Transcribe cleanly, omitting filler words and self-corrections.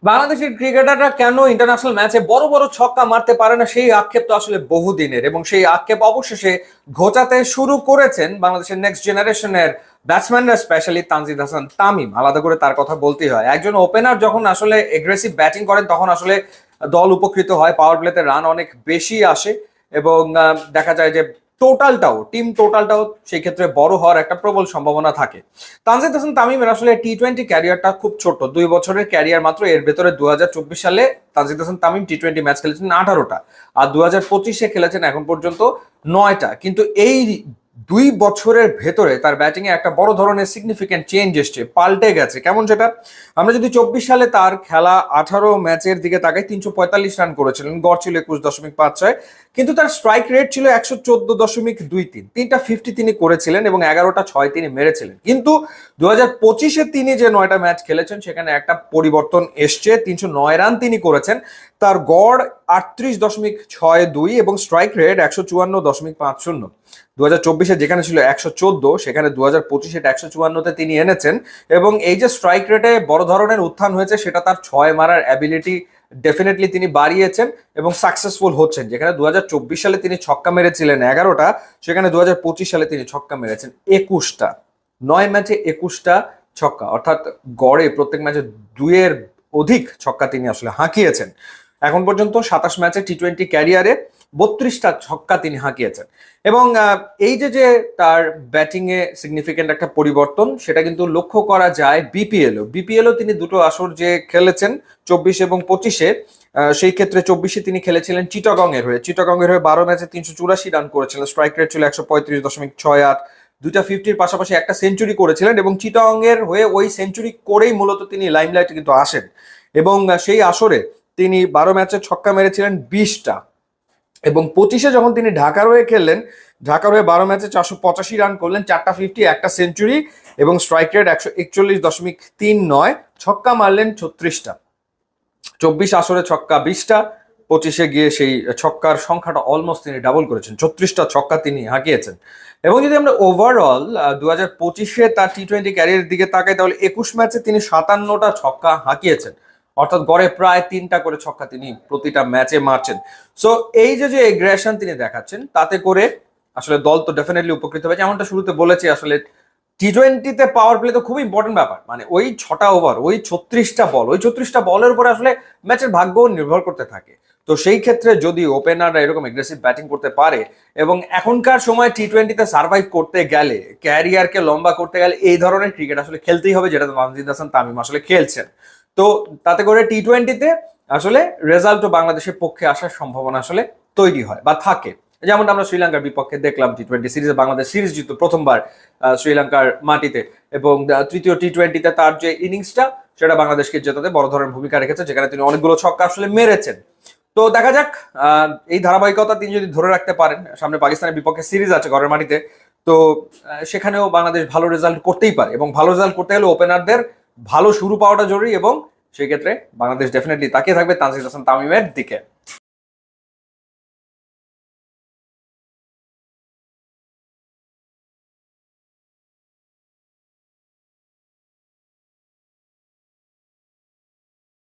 বাংলাদেশের ক্রিকেটাররা কেন ইন্টারন্যাশনাল ম্যাচে বড় বড় ছক্কা মারতে পারে না, সেই আক্ষেপ তো আসলে বহুদিনের, এবং সেই আক্ষেপ অবশেষে ঘোচাতে শুরু করেছেন বাংলাদেশের নেক্সট জেনারেশনের ব্যাটসম্যানরা, স্পেশালি তানজিদ হাসান তামিম। আলাদা করে তার কথা বলতেই হয়। একজন ওপেনার যখন আসলে এগ্রেসিভ ব্যাটিং করেন তখন আসলে দল উপকৃত হয়, পাওয়ার প্লেতে রান অনেক বেশি আসে, এবং দেখা যায় যে টিম টোটালটাও সেই ক্ষেত্রে বড় হওয়ার একটা প্রবল সম্ভাবনা থাকে। তানজিদ হাসান তামিমের আসলে টি-20 ক্যারিয়ারটা খুব ছোট, 2 বছরের ক্যারিয়ার মাত্র। এর ভেতরে 2024 সালে তানজিদ হাসান তামিম টি-20 ম্যাচ খেলেছেন 18টা, আর 2025-এ খেলেছেন এখন পর্যন্ত 9টা। কিন্তু এই 2 বছরের ভেতরে তার ব্যাটিং এ একটা বড় ধরনের সিগনিফিকেন্ট চেঞ্জ এসছে, পাল্টে গেছে। কেমন সেটা? আমরা যদি 24 সালে তার খেলা 18 ম্যাচের দিকে তাকাই, 345 রান করেছিলেন, গড় ছিল 21.56, কিন্তু তার স্ট্রাইক রেট ছিল 114.23। 3টা 50 তিনি করেছিলেন এবং 11টা 6 তিনি মেরেছিলেন। কিন্তু 2025-এ তিনি যে 9টা ম্যাচ খেলেছেন সেখানে একটা পরিবর্তন এসছে। 309 রান তিনি করেছেন, তার গড় 38.62 এবং স্ট্রাইক রেট 154.50। 2024-এ যেখানে ছিল 114, সেখানে 2025-এ 154-তে তিনি এনেছেন। এবং এই যে স্ট্রাইক রেটে বড় ধরনের উত্থান হয়েছে, সেটা তার 6 মারার অ্যাবিলিটি ডেফিনেটলি তিনি বাড়িয়েছেন এবং সাকসেসফুল হচ্ছেন। যেখানে 2024 সালে তিনি ছক্কা মেরেছিলেন 11টা, সেখানে 2025 সালে তিনি ছক্কা মেরেছেন 21টা। 9 ম্যাচে 21টা ছক্কা, অর্থাৎ গড়ে প্রত্যেক ম্যাচে 2-এর অধিক ছক্কা তিনি আসলে হাঁকিয়েছেন। এখন পর্যন্ত 27 ম্যাচে টি-20 ক্যারিয়ারে 32টা ছক্কা তিনি হাঁকিয়েছেন। এবং এই যে তার ব্যাটিং এ সিগনিফিকেন্ট একটা পরিবর্তন, সেটা কিন্তু লক্ষ্য করা যায় বিপিএলও তিনি দুটো আসর যে খেলেছেন 24 এবং 25-এ। সেই ক্ষেত্রে 24-এ তিনি খেলেছিলেন চিটাগং এর হয়ে 12 ম্যাচে 384 রান করেছিলেন, স্ট্রাইক রেট ছিল 135.68, 2টা 50-র পাশাপাশি একটা সেঞ্চুরি করেছিলেন, এবং চিটাগং এর হয়ে ওই সেঞ্চুরি করেই মূলত তিনি লাইমলাইটে কিন্তু আসেন। এবং সেই আসরে তিনি 12 ম্যাচে ছক্কা মেরেছিলেন 20টা। এবং 25-এ যখন তিনি ঢাকার হয়ে খেললেন, ঢাকার হয়ে 12 ম্যাচে 485 রান করলেন, 4টা 50, একটা সেঞ্চুরি এবং স্ট্রাইক রেট 141.39, ছক্কা মারলেন 36টা। 24 আসরে ছক্কা 20টা, 25-এ গিয়ে সেই ছক্কার সংখ্যাটা অলমোস্ট তিনি ডাবল করেছেন, 36টা ছক্কা তিনি হাঁকিয়েছেন। এবং যদি আমরা ওভারঅল 2025-এ তার টি-20 ক্যারিয়ারের দিকে তাকাই, তাহলে 21 ম্যাচে তিনি 57টা ছক্কা হাঁকিয়েছেন, অর্থাৎ গড়ে প্রায় 3টা করে ছক্কা তিনি প্রতিটা ম্যাচে মারছেন। সো এই যে এগ্রেশন তিনি দেখাচ্ছেন, তাতে করে আসলে দল তো ডেফিনেটলি উপকৃত হবে। যেমনটা শুরুতে বলেছি, আসলে টি-20-তে পাওয়ার প্লে তো খুব ইম্পর্টেন্ট ব্যাপার। মানে ওই 6টা ওভার, ওই 36টা বলের উপরে আসলে ম্যাচের ভাগ্য নির্ভর করতে থাকে। তো সেই ক্ষেত্রে যদি ওপেনাররা এরকম এগ্রেসিভ ব্যাটিং করতে পারে, এবং এখনকার সময় টি-20-তে সার্ভাইভ করতে গেলে, ক্যারিয়ারকে লম্বা করতে গেলে এই ধরনের ক্রিকেট আসলে খেলতেই হবে, যেটা তানজিদ হাসান তামিম আসলে খেলছেন। তো তাতে করে টি-20-তে আসলে রেজাল্টও বাংলাদেশের পক্ষে আসার সম্ভাবনা আসলে তৈরি হয় বা থাকে। যেমনটা আমরা শ্রীলঙ্কার বিপক্ষে দেখলাম টি-20 সিরিজে, বাংলাদেশ সিরিজ জিতল প্রথমবার শ্রীলঙ্কার মাটিতে, এবং তৃতীয় টি-20-তে তার যে ইনিংসটা, সেটা বাংলাদেশকে জেতাতে বড় ধরনের ভূমিকা রেখেছে, যেখানে তিনি অনেকগুলো ছক্কা আসলে মেরেছেন। তো দেখা যাক এই ধারাবাহিকতা তিনি যদি ধরে রাখতে পারেন। সামনে পাকিস্তানের বিপক্ষে সিরিজ আছে ঘরের মাটিতে, তো সেখানেও বাংলাদেশ ভালো রেজাল্ট করতেই পারে, এবং ভালো রেজাল্ট করতে গেলে ওপেনারদের ভালো শুরু পাওয়াটা জরুরি, এবং সেই ক্ষেত্রে বাংলাদেশ ডেফিনেটলি তাকিয়ে থাকবে তানজিদ হাসান তামিমের দিকে।